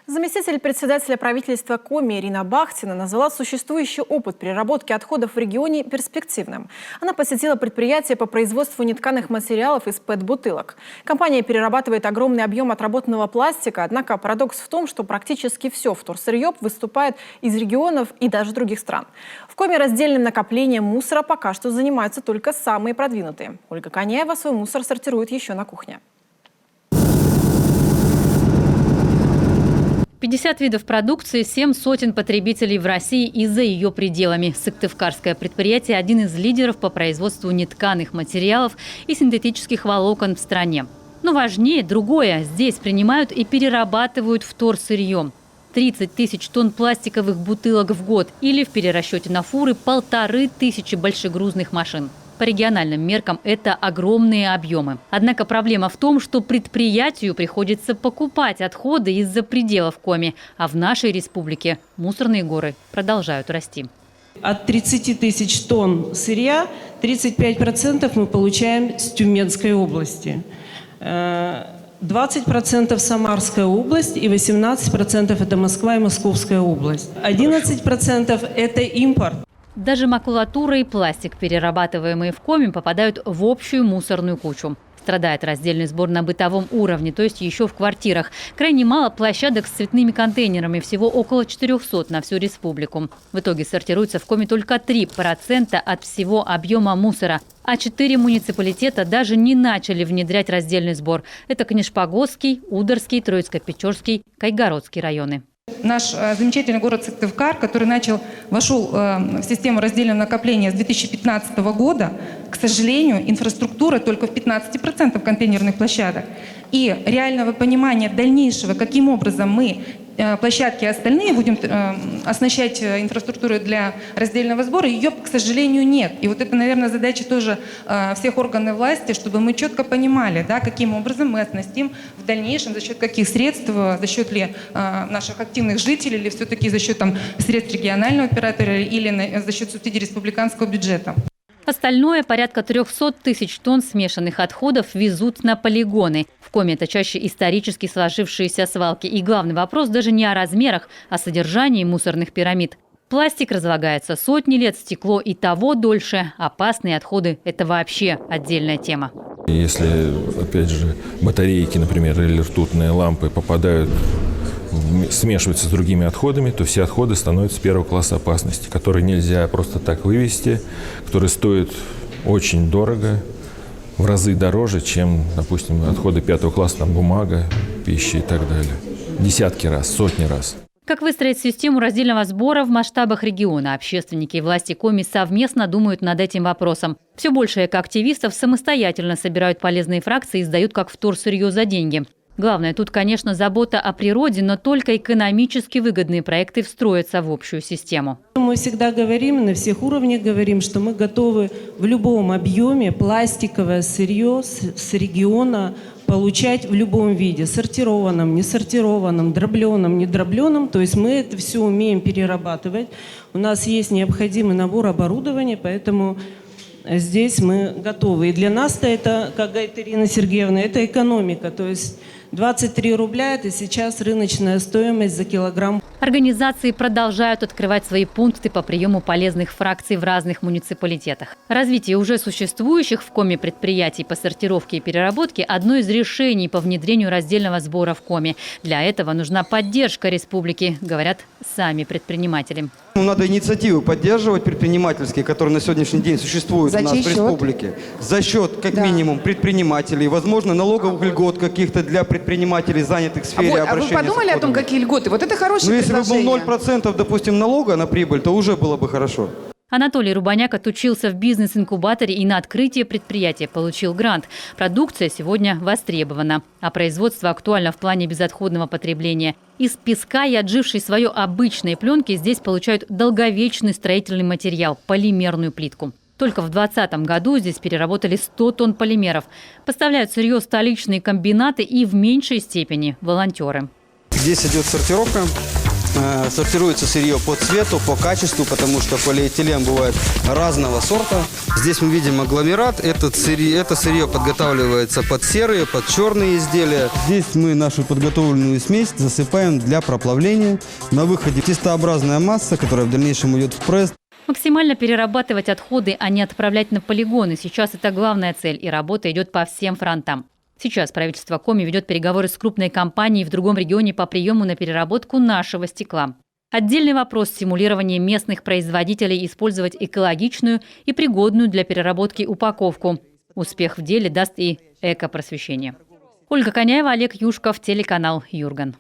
Заместитель председателя правительства Коми Ирина Бахтина назвала существующий опыт переработки отходов в регионе перспективным. Она посетила предприятие по производству нетканых материалов из ПЭТ-бутылок. Компания перерабатывает огромный объем отработанного пластика, однако парадокс в том, что практически все вторсырье выступает из регионов и даже других стран. В Коми раздельным накоплением мусора пока что занимаются только самые продвинутые. Ольга Коняева свой мусор сортирует еще на кухне. 50 видов продукции, 7 сотен потребителей в России и за ее пределами. Сыктывкарское предприятие – один из лидеров по производству нетканых материалов и синтетических волокон в стране. Но важнее другое – здесь принимают и перерабатывают вторсырье. 30 тысяч тонн пластиковых бутылок в год или в перерасчете на фуры 1500 большегрузных машин. По региональным меркам это огромные объемы. Однако проблема в том, что предприятию приходится покупать отходы из-за пределов Коми, а в нашей республике мусорные горы продолжают расти. От 30 тысяч тонн сырья 35% мы получаем с Тюменской области, 20% Самарская область и 18% это Москва и Московская область. 11% это импорт. Даже макулатура и пластик, перерабатываемые в Коми, попадают в общую мусорную кучу. Страдает раздельный сбор на бытовом уровне, то есть еще в квартирах. Крайне мало площадок с цветными контейнерами, всего около 400 на всю республику. В итоге сортируется в Коми только 3% от всего объема мусора. А 4 муниципалитета даже не начали внедрять раздельный сбор. Это Книжпогосский, Ударский, Троицко-Печорский, Кайгородский районы. Наш замечательный город Сыктывкар, который вошел в систему раздельного накопления с 2015 года, к сожалению, инфраструктура только в 15% контейнерных площадок. И реального понимания дальнейшего, каким образом мы площадки остальные будем оснащать инфраструктурой для раздельного сбора, ее, к сожалению, нет. И вот это, наверное, задача тоже всех органов власти, чтобы мы четко понимали, да, каким образом мы оснастим в дальнейшем, за счет каких средств, за счет ли наших активных жителей, или все-таки за счет средств регионального оператора, или за счет субсидий республиканского бюджета. Остальное, порядка 300 тысяч тонн смешанных отходов, везут на полигоны. В Коми это чаще исторически сложившиеся свалки. И главный вопрос даже не о размерах, а о содержании мусорных пирамид. Пластик разлагается сотни лет, стекло и того дольше. Опасные отходы – это вообще отдельная тема. Если, опять же, батарейки, например, или ртутные лампы смешиваются с другими отходами, то все отходы становятся первого класса опасности, которые нельзя просто так вывести, которые стоят очень дорого, в разы дороже, чем, допустим, отходы пятого класса, там, бумага, пища и так далее. Десятки раз, сотни раз. Как выстроить систему раздельного сбора в масштабах региона? Общественники и власти Коми совместно думают над этим вопросом. Все больше экоактивистов самостоятельно собирают полезные фракции и сдают как вторсырье за деньги. Главное тут, конечно, забота о природе, но только экономически выгодные проекты встроятся в общую систему. Мы всегда говорим, на всех уровнях говорим, что мы готовы в любом объеме пластиковое сырье с региона получать в любом виде, сортированном, несортированном, дробленом, недробленом. То есть мы это все умеем перерабатывать. У нас есть необходимый набор оборудования, поэтому здесь мы готовы. И для нас-то это, как говорит Ирина Сергеевна, это экономика. То есть 23 рубля – это сейчас рыночная стоимость за килограмм. Организации продолжают открывать свои пункты по приему полезных фракций в разных муниципалитетах. Развитие уже существующих в Коми предприятий по сортировке и переработке – одно из решений по внедрению раздельного сбора в Коми. Для этого нужна поддержка республики, говорят сами предприниматели. Надо инициативы поддерживать предпринимательские, которые на сегодняшний день существуют у нас в республике. За счет, как минимум, предпринимателей, возможно, налоговых льгот каких-то для предпринимателей, занятых в сфере обращения с отходами. А вы подумали о том, какие льготы? Вот это хорошее предложение. Если бы был 0%, допустим, налога на прибыль, то уже было бы хорошо. Анатолий Рубаняк отучился в бизнес-инкубаторе и на открытие предприятия получил грант. Продукция сегодня востребована, а производство актуально в плане безотходного потребления. Из песка и отжившей свое обычной пленки здесь получают долговечный строительный материал – полимерную плитку. Только в 2020 году здесь переработали 100 тонн полимеров. Поставляют сырье столичные комбинаты и в меньшей степени волонтеры. Здесь идет сортировка. Сортируется сырье по цвету, по качеству, потому что полиэтилен бывает разного сорта. Здесь мы видим агломерат. Это сырье подготавливается под серые, под черные изделия. Здесь мы нашу подготовленную смесь засыпаем для проплавления. На выходе тестообразная масса, которая в дальнейшем идет в пресс. Максимально перерабатывать отходы, а не отправлять на полигоны. Сейчас это главная цель, и работа идет по всем фронтам. Сейчас правительство Коми ведет переговоры с крупной компанией в другом регионе по приему на переработку нашего стекла. Отдельный вопрос – стимулирование местных производителей использовать экологичную и пригодную для переработки упаковку. Успех в деле даст и экопросвещение. Ольга Коняева, Олег Юшков, телеканал Юрган.